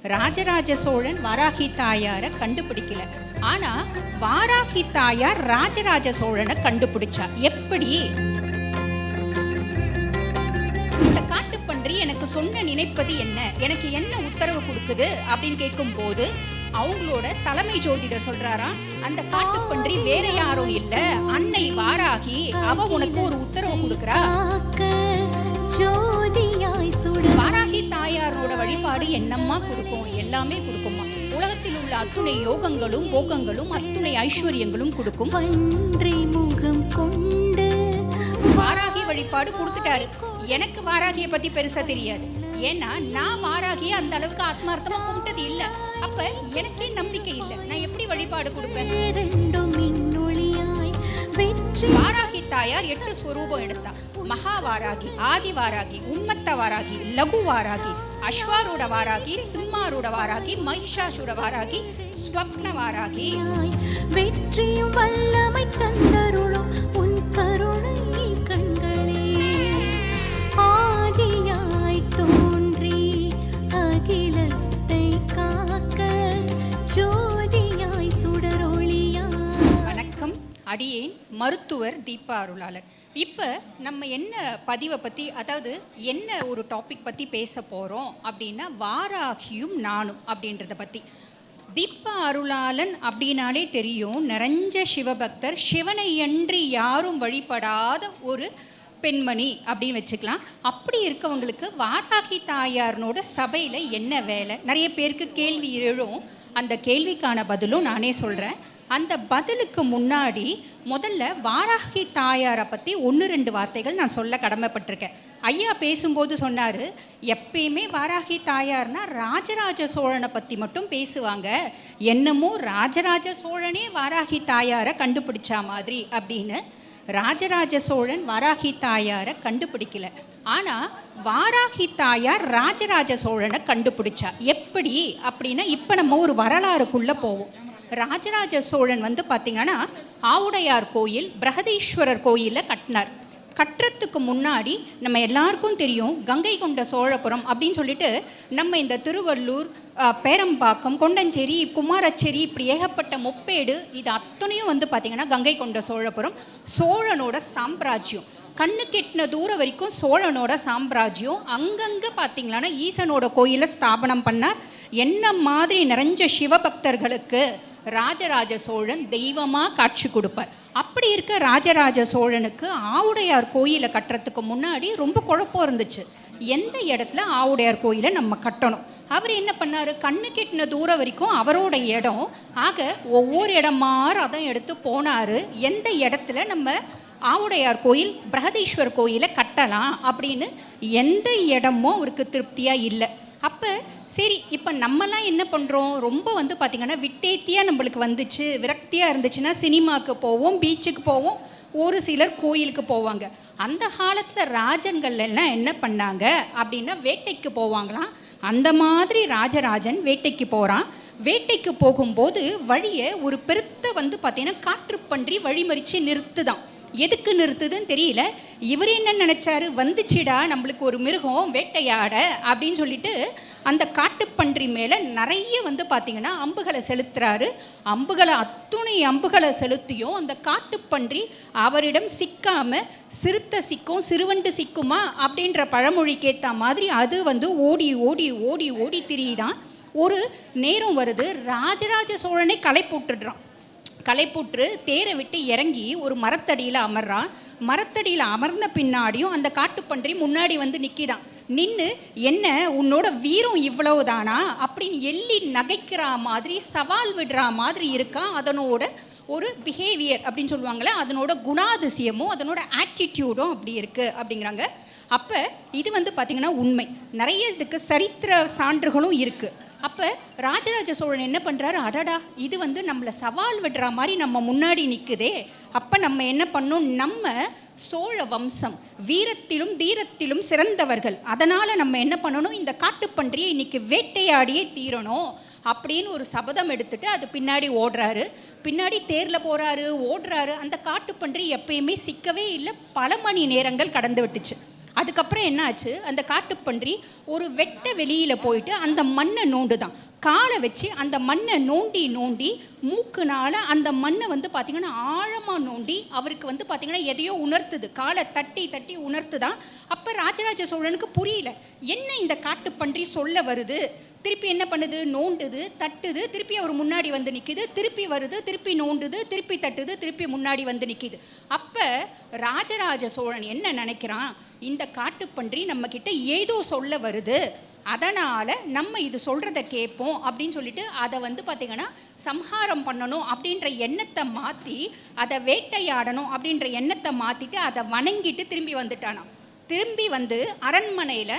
ராஜராஜ சோழன் வாராகி தாயாரை கண்டுபிடிக்கல. ஆனா வாராகி தாயார் ராஜராஜ சோழனை கண்டுபிடிச்சா. எப்படி? இந்த காட்டுப்பன்றி எனக்கு சொன்ன நினைப்பது என்ன, எனக்கு என்ன உத்தரவு கொடுக்குது அப்படின்னு கேட்கும் போது அவங்களோட தலைமை ஜோதிடர் சொல்றாராம், அந்த காட்டுப்பன்றி வேற யாரும் இல்ல, அன்னை வாராகி. அவ உனக்கு ஒரு உத்தரவு கொடுக்குறா. வாராகி தாயாரோட வழிபாடு என்னம்மா கொடுக்கும்? எல்லாமே கொடுக்குமா. உலகத்தில் உள்ள அத்துணை யோகங்களும் போகங்களும் அத்துணை ஐஸ்வர்யங்களும் கொடுக்கும். வாராகி வழிபாடு கொடுத்துட்டாரு. எனக்கு வாராகியை பத்தி பெருசா தெரியாது. ஏன்னா நான் வாராகியை அந்த அளவுக்கு ஆத்மார்த்தமா கும்பிட்டது இல்ல. அப்ப எனக்கே நம்பிக்கை இல்லை. நான் எப்படி வழிபாடு கொடுப்பேன்? வாராகி தாயார் 8 ஸ்வரூபம் எடுத்தா. மகா வாராகி, ஆதி வாராகி, உன்மத்த வாராகி, லகு வாராகி, அஸ்வாரூட வாராகி, சிம்மாரூட வாராகி, மகிஷாசுர வாராகி, ஸ்வப்ன வாராகி. வெற்றியும் வல்லமை தந்தருளும் உன் கருணை கண்களே, ஆதியாய் தோன்றி அகிலத்தை காக்க ஜோதியாய் சுடரொளியா. வணக்கம். அடியேன் மருத்துவர் தீபா அருளாளர். இப்போ நம்ம என்ன பதிவை பற்றி, அதாவது என்ன ஒரு டாபிக் பற்றி பேச போகிறோம் அப்படின்னா, வாராகியும் நானும் அப்படின்றத பற்றி. தீபா அருளாளன் அப்படின்னாலே தெரியும், நிறைஞ்ச சிவபக்தர், சிவனை அன்றி யாரும் வழிபடாத ஒரு பெண்மணி அப்படின்னு வச்சுக்கலாம். அப்படி இருக்கவங்களுக்கு வாராகி தாயார்னோட சபையில் என்ன வேலை? நிறைய பேருக்கு கேள்வி எழும். அந்த கேள்விக்கான பதிலும் நானே சொல்கிறேன். அந்த பதிலுக்கு முன்னாடி முதல்ல வாராகி தாயாரை பற்றி 1-2 வார்த்தைகள் நான் சொல்ல கடமைப்பட்டிருக்கேன். ஐயா பேசும்போது சொன்னார், எப்பயுமே வாராகி தாயார்னா ராஜராஜ சோழனை பற்றி மட்டும் பேசுவாங்க, என்னமோ ராஜராஜ சோழனே வாராகி தாயாரை கண்டுபிடிச்சா மாதிரி அப்படின்னு. ராஜராஜ சோழன் வாராகி தாயாரை கண்டுபிடிக்கல. ஆனால் வாராகி தாயார் ராஜராஜ சோழனை கண்டுபிடிச்சா. எப்படி அப்படின்னா, இப்போ நம்ம ஒரு வரலாறுக்குள்ளே போவோம். ராஜராஜ சோழன் பார்த்திங்கன்னா ஆவுடையார் கோயில், பிரகதீஸ்வரர் கோயிலில் கட்டினார். கட்டுறதுக்கு முன்னாடி நம்ம எல்லாருக்கும் தெரியும், கங்கை கொண்ட சோழபுரம் அப்படின்னு சொல்லிட்டு நம்ம இந்த திருவள்ளூர், பேரம்பாக்கம், கொண்டஞ்சேரி, குமாரச்சேரி, இப்படி ஏகப்பட்ட முப்பேடு, இது அத்தனையும் பார்த்திங்கன்னா கங்கை கொண்ட சோழபுரம். சோழனோட சாம்ராஜ்யம் கண்ணு கெட்டின தூரம் வரைக்கும் சோழனோட சாம்ராஜ்யம். அங்கங்கே பார்த்திங்களான்னா ஈசனோட கோயிலை ஸ்தாபனம் பண்ணார். என்ன மாதிரி நிறைஞ்ச சிவபக்தர்களுக்கு ராஜராஜ சோழன் தெய்வமாக காட்சி கொடுப்பார். அப்படி இருக்க ராஜராஜ சோழனுக்கு ஆவுடையார் கோயிலை கட்டுறதுக்கு முன்னாடி ரொம்ப குழப்பம் இருந்துச்சு. எந்த இடத்துல ஆவுடையார் கோயிலை நம்ம கட்டணும்? அவர் என்ன பண்ணார், கண்ணு கெட்டின தூரம் வரைக்கும் அவரோட இடம். ஆக ஒவ்வொரு இடமா ரதம் எடுத்து போனார். எந்த இடத்துல நம்ம ஆவுடையார் கோயில், பிரகதீஸ்வர் கோயிலை கட்டலாம் அப்படின்னு எந்த இடமும் அவருக்கு திருப்தியாக இல்லை. அப்போ சரி, இப்போ நம்மலாம் என்ன பண்ணுறோம், ரொம்ப பார்த்திங்கன்னா விட்டேத்தியாக நம்மளுக்கு வந்துச்சு, விரக்தியாக இருந்துச்சுன்னா சினிமாவுக்கு போவோம், பீச்சுக்கு போவோம், ஒரு சிலர் கோயிலுக்கு போவாங்க. அந்த காலத்தில் ராஜன்கள் எல்லாம் என்ன பண்ணாங்க அப்படின்னா வேட்டைக்கு போவாங்களாம். அந்த மாதிரி ராஜராஜன் வேட்டைக்கு போகிறான். வேட்டைக்கு போகும்போது வழியை ஒரு பெருத்த பார்த்திங்கன்னா காற்றுப்பன்றி வழிமறித்து நிறுத்துதான். எதுக்கு நிறுத்துதுன்னு தெரியல. இவர் என்ன நினச்சாரு, வந்துச்சிடா நம்மளுக்கு ஒரு மிருகம் வேட்டையாட அப்படின்னு சொல்லிட்டு அந்த காட்டுப்பன்றி மேலே நிறைய பார்த்திங்கன்னா அம்புகளை செலுத்துறாரு. அத்துணை அம்புகளை செலுத்தியும் அந்த காட்டுப்பன்றி அவரிடம் சிக்காமல், சிறுத்தை சிக்கும் சிறுவண்டு சிக்குமா அப்படின்ற பழமொழிக்கேற்ற மாதிரி அது ஓடி ஓடி ஓடி ஓடி திரியுதான். ஒரு நேரம் வருது, ராஜராஜ சோழனை களைப்புற்று தேரை விட்டு இறங்கி ஒரு மரத்தடியில் அமர்றான். மரத்தடியில் அமர்ந்த பின்னாடியும் அந்த காட்டுப்பன்றி முன்னாடி நிற்கிதான். நின்று, என்ன உன்னோட வீரம் இவ்வளவுதானா அப்படின்னு எள்ளி நகைக்கிற மாதிரி, சவால் விடுற மாதிரி இருக்கான். அதனோட ஒரு பிஹேவியர் அப்படின்னு சொல்லுவாங்களே, அதனோட குணாதிசயமும் அதனோட ஆட்டிடியூடும் அப்படி இருக்குது அப்படிங்கிறாங்க. அப்போ இது பார்த்திங்கன்னா உண்மை. நிறைய இதுக்கு சரித்திர சான்றுகளும் இருக்குது. அப்போ ராஜராஜ சோழன் என்ன பண்ணுறாரு, அடடா இது நம்மளை சவால் விடுற மாதிரி நம்ம முன்னாடி நிற்குதே, அப்போ நம்ம என்ன பண்ணோம், நம்ம சோழ வம்சம் வீரத்திலும் தீரத்திலும் சிறந்தவர்கள், அதனால் நம்ம என்ன பண்ணணும், இந்த காட்டுப்பன்றியை இன்றைக்கி வேட்டையாடியே தீரணும் அப்படின்னு ஒரு சபதம் எடுத்துட்டு அது பின்னாடி ஓடுறாரு. பின்னாடி தேரில் போகிறாரு, ஓடுறாரு. அந்த காட்டுப்பன்றி எப்பயுமே சிக்கவே இல்லை. பல மணி நேரங்கள் கடந்து விட்டுச்சு. அதுக்கப்புறம் என்னாச்சு, அந்த காட்டுப்பன்றி ஒரு வெட்ட வெளியில் போயிட்டு அந்த மண்ணை நோண்டுதான், காலை வச்சு அந்த மண்ணை நோண்டி நோண்டி மூக்குனால அந்த மண்ணை வந்து பார்த்திங்கன்னா ஆழமாக நோண்டி அவருக்கு வந்து பார்த்திங்கன்னா எதையோ உணர்த்துது, காலை தட்டி தட்டி உணர்த்துதான். அப்போ ராஜராஜ சோழனுக்கு புரியல, என்ன இந்த காட்டுப்பன்றி சொல்ல வருது. திருப்பி என்ன பண்ணுது, நோண்டுது, தட்டுது, திருப்பி அவர் முன்னாடி வந்து நிற்கிது, திருப்பி வருது, திருப்பி நோண்டுது, திருப்பி தட்டுது, திருப்பி முன்னாடி வந்து நிற்கிது. அப்போ ராஜராஜ சோழன் என்ன நினைக்கிறான், இந்த காட்டுப்பன்றி நம்மக்கிட்ட ஏதோ சொல்ல வருது, அதனால் நம்ம இது சொல்கிறத கேட்போம் அப்படின்னு சொல்லிட்டு அதை வந்து பார்த்திங்கன்னா சம்ஹாரம் பண்ணணும் அப்படின்ற எண்ணத்தை மாற்றி, அதை வேட்டையாடணும் அப்படின்ற எண்ணத்தை மாற்றிட்டு அதை வணங்கிட்டு திரும்பி வந்துட்டானா. திரும்பி வந்து அரண்மனையில்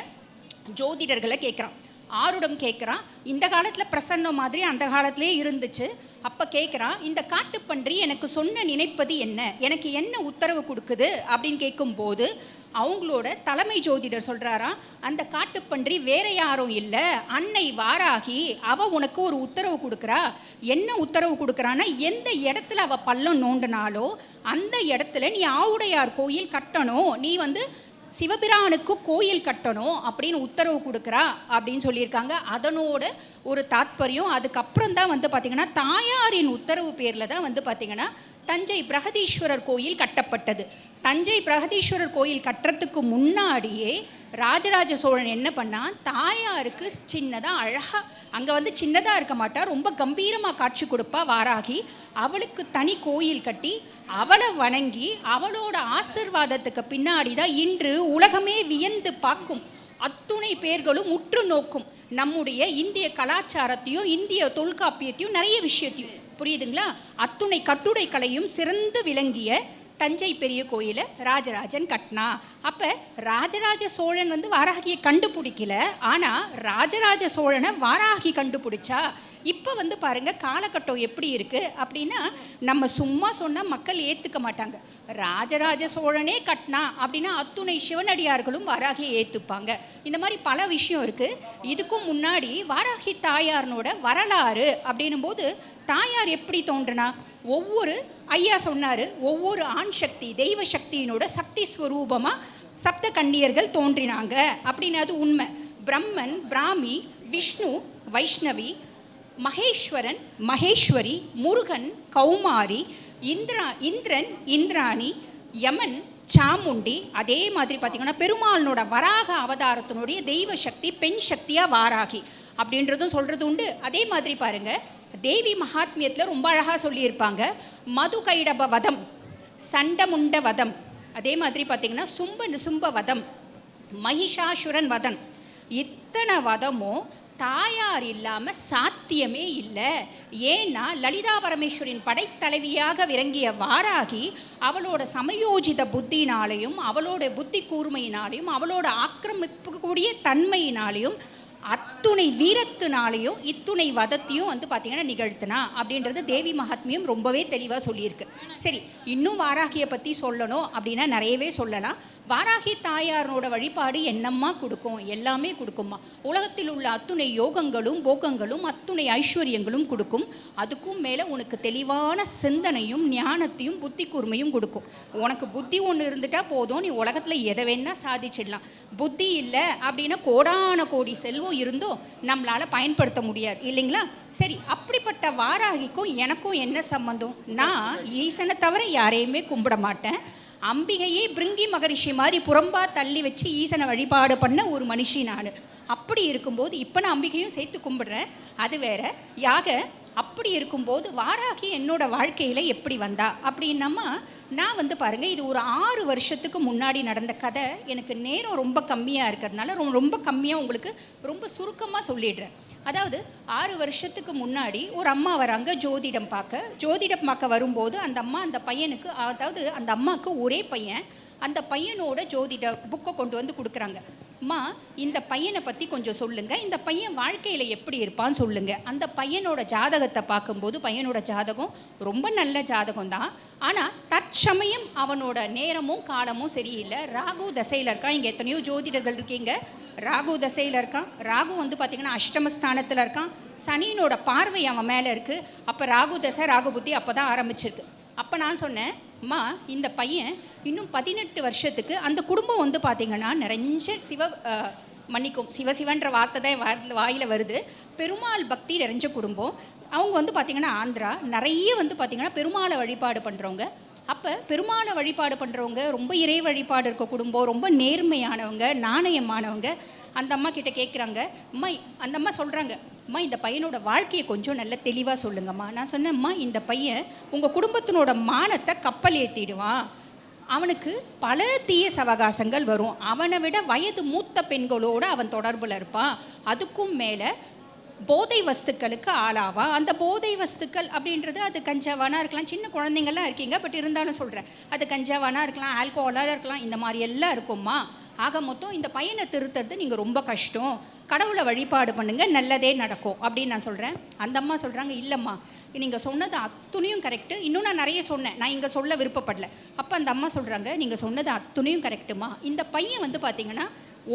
ஜோதிடர்களை கேட்குறான், ஆருடம் கேட்குறான். இந்த காலத்தில் பிரசன்னம் மாதிரி அந்த காலத்திலே இருந்துச்சு. அப்போ கேட்குறான், இந்த காட்டுப்பன்றி எனக்கு சொன்ன நினைப்பது என்ன, எனக்கு என்ன உத்தரவு கொடுக்குது அப்படின்னு கேட்கும்போது அவங்களோட தலைமை ஜோதிடர் சொல்கிறாராம், அந்த காட்டுப்பன்றி வேற யாரும் இல்லை, அன்னை வாராகி, அவள் உனக்கு ஒரு உத்தரவு கொடுக்குறா. என்ன உத்தரவு கொடுக்குறான்னா, எந்த இடத்துல அவள் பள்ளம் நோண்டினாலோ அந்த இடத்துல நீ ஆவுடையார் கோயில் கட்டணும், நீ வந்து சிவபிரானுக்கு கோயில் கட்டணும் அப்படின்னு உத்தரவு கொடுக்குறா அப்படின்னு சொல்லியிருக்காங்க. அதனோட ஒரு தாத்பரியம் அதுக்கப்புறம் தான் வந்து பார்த்திங்கன்னா தாயாரின் உத்தரவு பேரில் தான் வந்து பார்த்திங்கன்னா தஞ்சை பிரகதீஸ்வரர் கோயில் கட்டப்பட்டது. தஞ்சை பிரகதீஸ்வரர் கோயில் கட்டுறதுக்கு முன்னாடியே ராஜராஜ சோழன் என்ன பண்ணால், தாயாருக்கு சின்னதாக அழகாக அங்கே வந்து சின்னதாக இருக்க மாட்டா, ரொம்ப கம்பீரமாக காட்சி கொடுப்பா வாராகி. அவளுக்கு தனி கோயில் கட்டி அவளை வணங்கி அவளோட ஆசிர்வாதத்துக்கு பின்னாடி தான் இன்று உலகமே வியந்து பார்க்கும் அத்துணை பேர்களும் உற்று நோக்கும் நம்முடைய இந்திய கலாச்சாரத்தையும் இந்திய தொல்காப்பியத்தையும் நிறைய விஷயத்தையும், புரியுதுங்களா, அத்துணை கட்டுரை கலையும் சிறந்து விளங்கிய தஞ்சை பெரிய கோயிலை ராஜராஜன் கட்டினா. அப்போ ராஜராஜ சோழன் வந்து வாராகியை கண்டுபிடிக்கல, ஆனால் ராஜராஜ சோழனை வாராகி கண்டுபிடிச்சா. இப்போ வந்து பாருங்கள் காலகட்டம் எப்படி இருக்குது அப்படின்னா, நம்ம சும்மா சொன்னால் மக்கள் ஏற்றுக்க மாட்டாங்க. ராஜராஜ சோழனே கட்டினா அப்படின்னா அத்துணை சிவனடியார்களும் வாராகியை ஏற்றுப்பாங்க. இந்த மாதிரி பல விஷயம் இருக்குது. இதுக்கும் முன்னாடி வாராகி தாயார்னோட வரலாறு அப்படின்னும் போது தாயார் எப்படி தோன்றுனா, ஒவ்வொரு ஐயா சொன்னார், ஒவ்வொரு ஆண் சக்தி தெய்வ சக்தியினோட சக்தி ஸ்வரூபமாக சப்த கன்னியர்கள் தோன்றினாங்க அப்படின்னு அது உண்மை. பிரம்மன், பிராமி, விஷ்ணு, வைஷ்ணவி, மகேஸ்வரன், மகேஸ்வரி, முருகன், கௌமாரி, இந்திரன், இந்திராணி, யமன், சாமுண்டி. அதே மாதிரி பார்த்திங்கன்னா பெருமாளனோட வராக அவதாரத்தினுடைய தெய்வ சக்தி பெண் சக்தியாக வாராகி அப்படின்றதும் சொல்கிறது உண்டு. அதே மாதிரி பாருங்கள் தேவி மகாத்மியத்தில் ரொம்ப அழகாக சொல்லியிருப்பாங்க, மது கைடப வதம், சண்டமுண்ட வதம், அதே மாதிரி பார்த்திங்கன்னா சும்ப நிசும்ப வதம், மகிஷாசுரன் வதம். இத்தனை வதமும் தாயார் இல்லாமல் சாத்தியமே இல்லை. ஏன்னா லலிதா பரமேஸ்வரின் படைத்தலைவியாக விளங்கிய வாராகி அவளோட சமயோஜித புத்தினாலையும் அவளோட புத்தி கூர்மையினாலையும் அவளோட ஆக்கிரமிப்புக்கூடிய தன்மையினாலையும் அத்துணை வீரத்தினாலையும் இத்துணை வதத்தையும் வந்து பார்த்திங்கன்னா நிகழ்த்தினா அப்படின்றது தேவி மகாத்மியம் ரொம்பவே தெளிவாக சொல்லியிருக்கு. சரி, இன்னும் வாராகியை பற்றி சொல்லணும் அப்படின்னா நிறையவே சொல்லலாம். வாராகி தாயாரோட வழிபாடு என்னம்மா கொடுக்கும், எல்லாமே கொடுக்கும்மா. உலகத்தில் உள்ள அத்துணை யோகங்களும் போகங்களும் அத்துணை ஐஸ்வர்யங்களும் கொடுக்கும். அதுக்கும் மேலே உனக்கு தெளிவான சிந்தனையும் ஞானத்தையும் புத்தி கூர்மையும் கொடுக்கும். உனக்கு புத்தி ஒன்று இருந்துட்டா போதும், நீ உலகத்தில் எதை வேணால் சாதிச்சிடலாம். புத்தி இல்லை அப்படின்னா கோடான கோடி செல்வம் இருந்தோ நம்மளால் பயன்படுத்த முடியாது இல்லைங்களா. சரி, அப்படிப்பட்ட வாராகிக்கும் எனக்கும் என்ன சம்பந்தம்? நான் ஈசனை தவிர யாரையுமே கும்பிட மாட்டேன். அம்பிகையே பிருங்கி மகரிஷி மாதிரி புறம்பா தள்ளி வச்சு ஈசனை வழிபாடு பண்ண ஒரு மனுஷி நான். அப்படி இருக்கும்போது இப்போ நான் அம்பிகையும் சேர்த்து கும்பிடுறேன், அது வேற யாக. அப்படி இருக்கும்போது வாராகி என்னோட வாழ்க்கையில் எப்படி வந்தா அப்படின்னம்மா, நான் வந்து பாருங்கள் இது ஒரு 6 வருஷத்துக்கு முன்னாடி நடந்த கதை. எனக்கு நேரம் ரொம்ப கம்மியாக இருக்கிறதுனால ரொம்ப கம்மியாக உங்களுக்கு ரொம்ப சுருக்கமாக சொல்லிடுறேன். அதாவது 6 வருஷத்துக்கு முன்னாடி ஒரு அம்மா வராங்க ஜோதிடம் பார்க்க வரும்போது அந்த அம்மா அந்த பையனுக்கு, அதாவது அந்த அம்மாவுக்கு ஒரே பையன், அந்த பையனோட ஜோதிட புக்கை கொண்டு வந்து கொடுக்குறாங்க. அம்மா, இந்த பையனை பற்றி கொஞ்சம் சொல்லுங்கள், இந்த பையன் வாழ்க்கையில் எப்படி இருப்பான்னு சொல்லுங்கள். அந்த பையனோட ஜாதகத்தை பார்க்கும்போது பையனோட ஜாதகம் ரொம்ப நல்ல ஜாதகம் தான், ஆனால் தற்சமயம் அவனோட நேரமும் காலமும் சரியில்லை. ராகு தசையில் இருக்கான். இங்கே எத்தனையோ ஜோதிடர்கள் இருக்கீங்க, ராகு தசையில் இருக்கான். ராகு வந்து பார்த்திங்கன்னா அஷ்டமஸ்தானத்தில் இருக்கான். சனியினோட பார்வை அவன் மேலே இருக்குது. அப்போ ராகு தசை ராகு புத்தி அப்போ தான் ஆரம்பிச்சிருக்கு. அப்போ நான் சொன்னேன், அம்மா இந்த பையன் இன்னும் 18 வருஷத்துக்கு அந்த குடும்பம் வந்து பார்த்திங்கன்னா நிறைஞ்ச மன்னிக்கும் சிவசிவன்ற வார்த்தை தான் வாயில் வருது. பெருமாள் பக்தி நிறைஞ்ச குடும்பம். அவங்க வந்து பார்த்திங்கன்னா ஆந்திரா நிறைய வந்து பார்த்திங்கன்னா பெருமாளை வழிபாடு பண்ணுறவங்க. அப்போ பெருமாளை வழிபாடு பண்ணுறவங்க, ரொம்ப இறை வழிபாடு இருக்க குடும்பம், ரொம்ப நேர்மையானவங்க, நாணயமானவங்க. அந்த அம்மா கிட்ட கேட்குறாங்க, அம்மா அந்த அம்மா சொல்கிறாங்க, அம்மா இந்த பையனோட வாழ்க்கையை கொஞ்சம் நல்ல தெளிவாக சொல்லுங்கம்மா. நான் சொன்னேன், அம்மா இந்த பையன் உங்கள் குடும்பத்தினோட மானத்தை கப்பல் ஏற்றிடுவான், அவனுக்கு பல தீய சவகாசங்கள் வரும், அவனை விட வயது மூத்த பெண்களோடு அவன் தொடர்பில் இருப்பான், அதுக்கும் மேலே போதை வஸ்துக்களுக்கு ஆளாவான். அந்த போதை வஸ்துக்கள் அப்படின்றது அது கஞ்சாவானா இருக்கலாம், சின்ன குழந்தைங்கள்லாம் இருக்கீங்க, பட் இருந்தாலும் சொல்கிறேன், அது கஞ்சாவானா இருக்கலாம், ஆல்கோஹாலாக இருக்கலாம், இந்த மாதிரி எல்லாம் இருக்கும்மா. ஆக மொத்தம் இந்த பையனை திருத்துறது நீங்கள் ரொம்ப கஷ்டம், கடவுளை வழிபாடு பண்ணுங்கள், நல்லதே நடக்கும் அப்படின்னு நான் சொல்கிறேன். அந்த அம்மா சொல்கிறாங்க, இல்லைம்மா நீங்கள் சொன்னது அத்துணையும் கரெக்டு, இன்னும் நான் நிறைய சொன்னேன், நான் இங்கே சொல்ல விருப்பப்படல. அப்போ அந்த அம்மா சொல்கிறாங்க, நீங்கள் சொன்னது அத்துணையும் கரெக்டுமா, இந்த பையன் வந்து பார்த்திங்கன்னா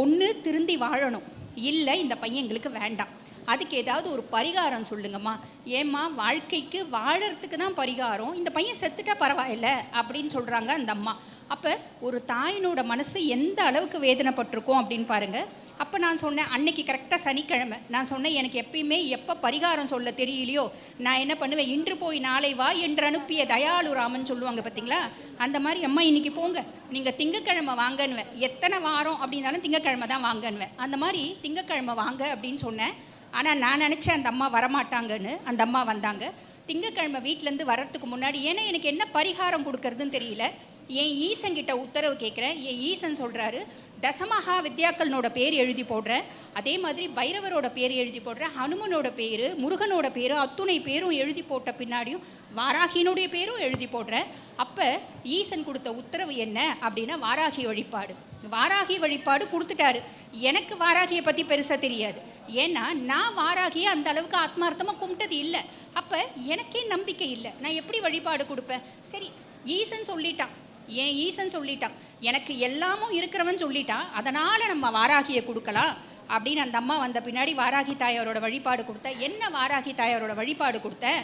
ஒன்று திருந்தி வாழணும், இல்லை இந்த பையன் எங்களுக்கு வேண்டாம், அதுக்கு ஏதாவது ஒரு பரிகாரம் சொல்லுங்கம்மா. ஏம்மா வாழ்க்கைக்கு வாழறதுக்கு தான் பரிகாரம், இந்த பையன் செத்துட்டா பரவாயில்ல அப்படின்னு சொல்கிறாங்க அந்த அம்மா. அப்போ ஒரு தாயினோட மனசு எந்த அளவுக்கு வேதனைப்பட்டிருக்கோம் அப்படின்னு பாருங்கள். அப்போ நான் சொன்னேன், அன்னைக்கு கரெக்டாக சனிக்கிழமை, நான் சொன்னேன் எனக்கு எப்பயுமே எப்போ பரிகாரம் சொல்ல தெரியலையோ நான் என்ன பண்ணுவேன், இன்று போய் நாளை வா என்று அனுப்பிய தயாளு ராமன் சொல்லுவாங்க பார்த்தீங்களா, அந்த மாதிரி அம்மா இன்றைக்கி போங்க நீங்கள் திங்கக்கிழமை வாங்கன்னுவேன், எத்தனை வாரம் அப்படின்னாலும் திங்கக்கிழமை தான் வாங்கன்னுவேன், அந்த மாதிரி திங்கக்கிழமை வாங்க அப்படின்னு சொன்னேன். ஆனால் நான் நினச்சேன் அந்த அம்மா வரமாட்டாங்கன்னு. அந்த அம்மா வந்தாங்க. திங்கக்கிழமை வீட்டிலேருந்து வர்றதுக்கு முன்னாடி, ஏன்னா எனக்கு என்ன பரிகாரம் கொடுக்கறதுன்னு தெரியல, என் ஈசன்கிட்ட உத்தரவு கேட்குறேன். என் ஈசன் சொல்கிறாரு, தசமகா வித்யாக்களனோட பேர் எழுதி போடுறேன், அதே மாதிரி பைரவரோட பேர் எழுதி போடுறேன், ஹனுமனோட பேர், முருகனோட பேர், அத்துணை பேரும் எழுதி போட்ட பின்னாடியும் வாராகியினுடைய பேரும் எழுதி போடுறேன். அப்போ ஈசன் கொடுத்த உத்தரவு என்ன அப்படின்னா வாராகி வழிபாடு. வாராகி வழிபாடு கொடுத்துட்டாரு. எனக்கு வாராகியை பற்றி பெருசாக தெரியாது, ஏன்னா நான் வாராகியை அந்த அளவுக்கு ஆத்மார்த்தமாக கும்பிட்டது இல்லை. அப்போ எனக்கே நம்பிக்கை இல்லை, நான் எப்படி வழிபாடு கொடுப்பேன்? சரி ஈசன் சொல்லிட்டான், ஏன் ஈசன் சொல்லிட்டான், எனக்கு எல்லாமும் இருக்கிறவன் சொல்லிட்டான், அதனால் நம்ம வாராகியை கொடுக்கலாம் அப்படின்னு அந்த அம்மா வந்த பின்னாடி வாராகி தாயாரோட வழிபாடு கொடுத்தேன். என்ன வாராகி தாயாரோட வழிபாடு கொடுத்தேன்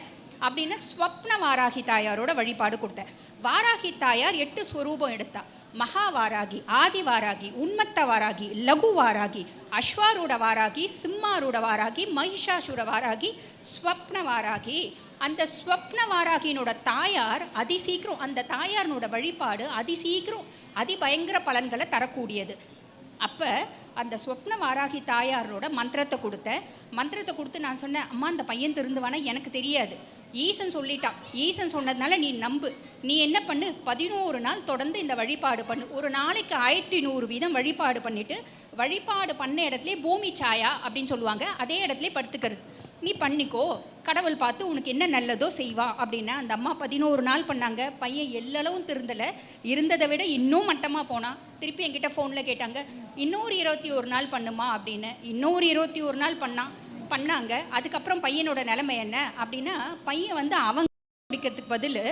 அப்படின்னா ஸ்வப்ன வாராகி தாயாரோட வழிபாடு கொடுத்தேன். வாராகி தாயார் 8 ஸ்வரூபம் எடுத்தா. மகா வாராகி, ஆதி வாராகி, உன்மத்த வாராகி, லகு வாராகி, அஸ்வாரூட வாராகி, சிம்மாரூட வாராகி, மகிஷாசுர வாராகி, ஸ்வப்ன வாராகி. அந்த ஸ்வப்ன வாராகினோட தாயார் அதிசீக்கிரம், அந்த தாயாரினோட வழிபாடு அதிசீக்கிரம் அதிபயங்கர பலன்களை தரக்கூடியது. அப்போ அந்த ஸ்வப்ன வாராகி தாயாரோட மந்திரத்தை கொடுத்தேன். மந்திரத்தை கொடுத்து நான் சொன்னேன், அம்மா அந்த பையன் திருந்துவானா எனக்கு தெரியாது, ஈசன் சொல்லிட்டான், ஈசன் சொன்னதுனால நீ நம்பு, நீ என்ன பண்ணு 11 நாள் தொடர்ந்து இந்த வழிபாடு பண்ணு, ஒரு நாளைக்கு 1100 வீதம் வழிபாடு பண்ணிவிட்டு, வழிபாடு பண்ண இடத்துலே பூமி சாயா அப்படின்னு சொல்லுவாங்க, அதே இடத்துலே படுத்துக்கிறது, நீ பண்ணிக்கோ, கடவுள் பார்த்து உனக்கு என்ன நல்லதோ செய்வா அப்படின்னா. அந்த அம்மா 11 நாள் பண்ணாங்க. பையன் எல்லளவும் திருந்தலை, இருந்ததை விட இன்னும் மட்டமாக போனான். திருப்பி என்கிட்ட ஃபோனில் கேட்டாங்க, இன்னொரு 21 நாள் பண்ணுமா அப்படின்னு. இன்னொரு 21 நாள் பண்ணாங்க. அதுக்கப்புறம் பையனோட நிலைமை என்ன அப்படின்னா, பையன் வந்து அவங்க குடிக்கிறதுக்கு பதில்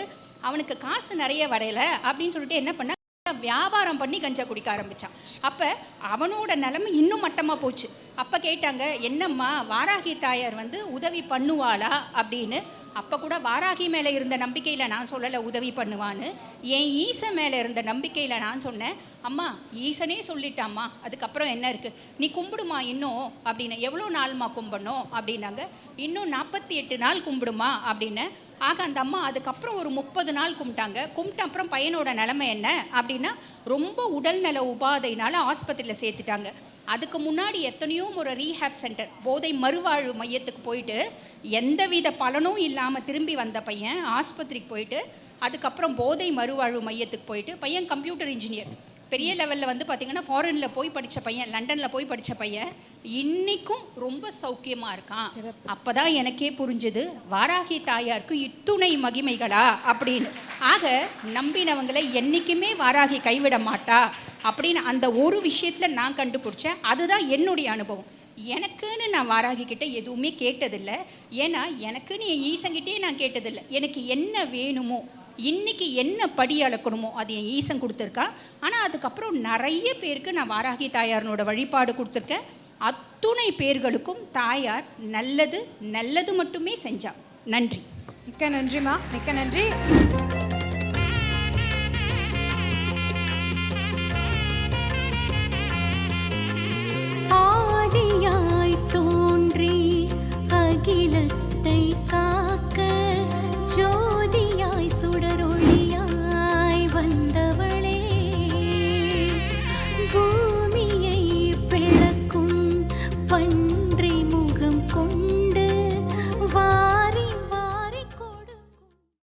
அவனுக்கு காசு நிறைய வரையலை அப்படின்னு சொல்லிட்டு என்ன பண்ண, வியாபாரம் பண்ணி கஞ்சா குடிக்க ஆரம்பித்தான். அப்போ அவனோட நிலைமை இன்னும் மட்டமாக போச்சு. அப்போ கேட்டாங்க, என்னம்மா வாராகி தாயார் வந்து உதவி பண்ணுவாளா அப்படின்னு. அப்போ கூட வாராகி மேலே இருந்த நம்பிக்கையில் நான் சொல்லலை உதவி பண்ணுவான்னு, என் ஈசன் மேலே இருந்த நம்பிக்கையில் நான் சொன்னேன், அம்மா ஈசனே சொல்லிட்டாம்மா, அதுக்கப்புறம் என்ன இருக்குது, நீ கும்பிடுமா இன்னும் அப்படின்னு. எவ்வளோ நாள்மா கும்பிடணும் அப்படின்னாங்க. இன்னும் 48 நாள் கும்பிடுமா அப்படின்னு. ஆக அந்த அம்மா அதுக்கப்புறம் ஒரு 30 நாள் கும்பிட்டாங்க. கும்பிட்ட அப்புறம் பையனோட நிலைமை என்ன அப்படின்னா, ரொம்ப உடல்நல உபாதையினால் ஆஸ்பத்திரியில் சேர்த்துட்டாங்க. அதுக்கு முன்னாடி எத்தனையோ ஒரு ரீஹேப் சென்டர், போதை மறுவாழ்வு மையத்துக்கு போயிட்டு எந்தவித பலனும் இல்லாமல் திரும்பி வந்த பையன் ஆஸ்பத்திரிக்கு போயிட்டு, அதுக்கப்புறம் போதை மறுவாழ்வு மையத்துக்கு போயிட்டு, பையன் கம்ப்யூட்டர் இன்ஜினியர், பெரிய லெவலில் வந்து பார்த்திங்கன்னா ஃபாரினில் போய் படித்த பையன், லண்டனில் போய் படித்த பையன், இன்றைக்கும் ரொம்ப சௌக்கியமாக இருக்கான். அப்போ தான் எனக்கே புரிஞ்சுது, வாராகி தாயாருக்கு இத்துணை மகிமைகளா அப்படின்னு. ஆக நம்பினவங்களை என்றைக்குமே வாராகி கைவிட மாட்டா அப்படின்னு அந்த ஒரு விஷயத்தில் நான் கண்டுபிடிச்சேன். அதுதான் என்னுடைய அனுபவம். எனக்குன்னு நான் வாராகி கிட்டே எதுவுமே கேட்டதில்லை, ஏன்னா எனக்குன்னு என் ஈசங்கிட்டே நான் கேட்டதில்லை. எனக்கு என்ன வேணுமோ, இன்றைக்கி என்ன படி அளக்கணுமோ அது என் ஈசன் கொடுத்துருக்கான். ஆனால் அதுக்கப்புறம் நிறைய பேருக்கு நான் வாராகி தாயாரனோட வழிபாடு கொடுத்துருக்கேன். அத்துணை பேர்களுக்கும் தாயார் நல்லது நல்லது மட்டுமே செஞ்சா. நன்றி. மிக்க நன்றிம்மா, மிக்க நன்றி. பண்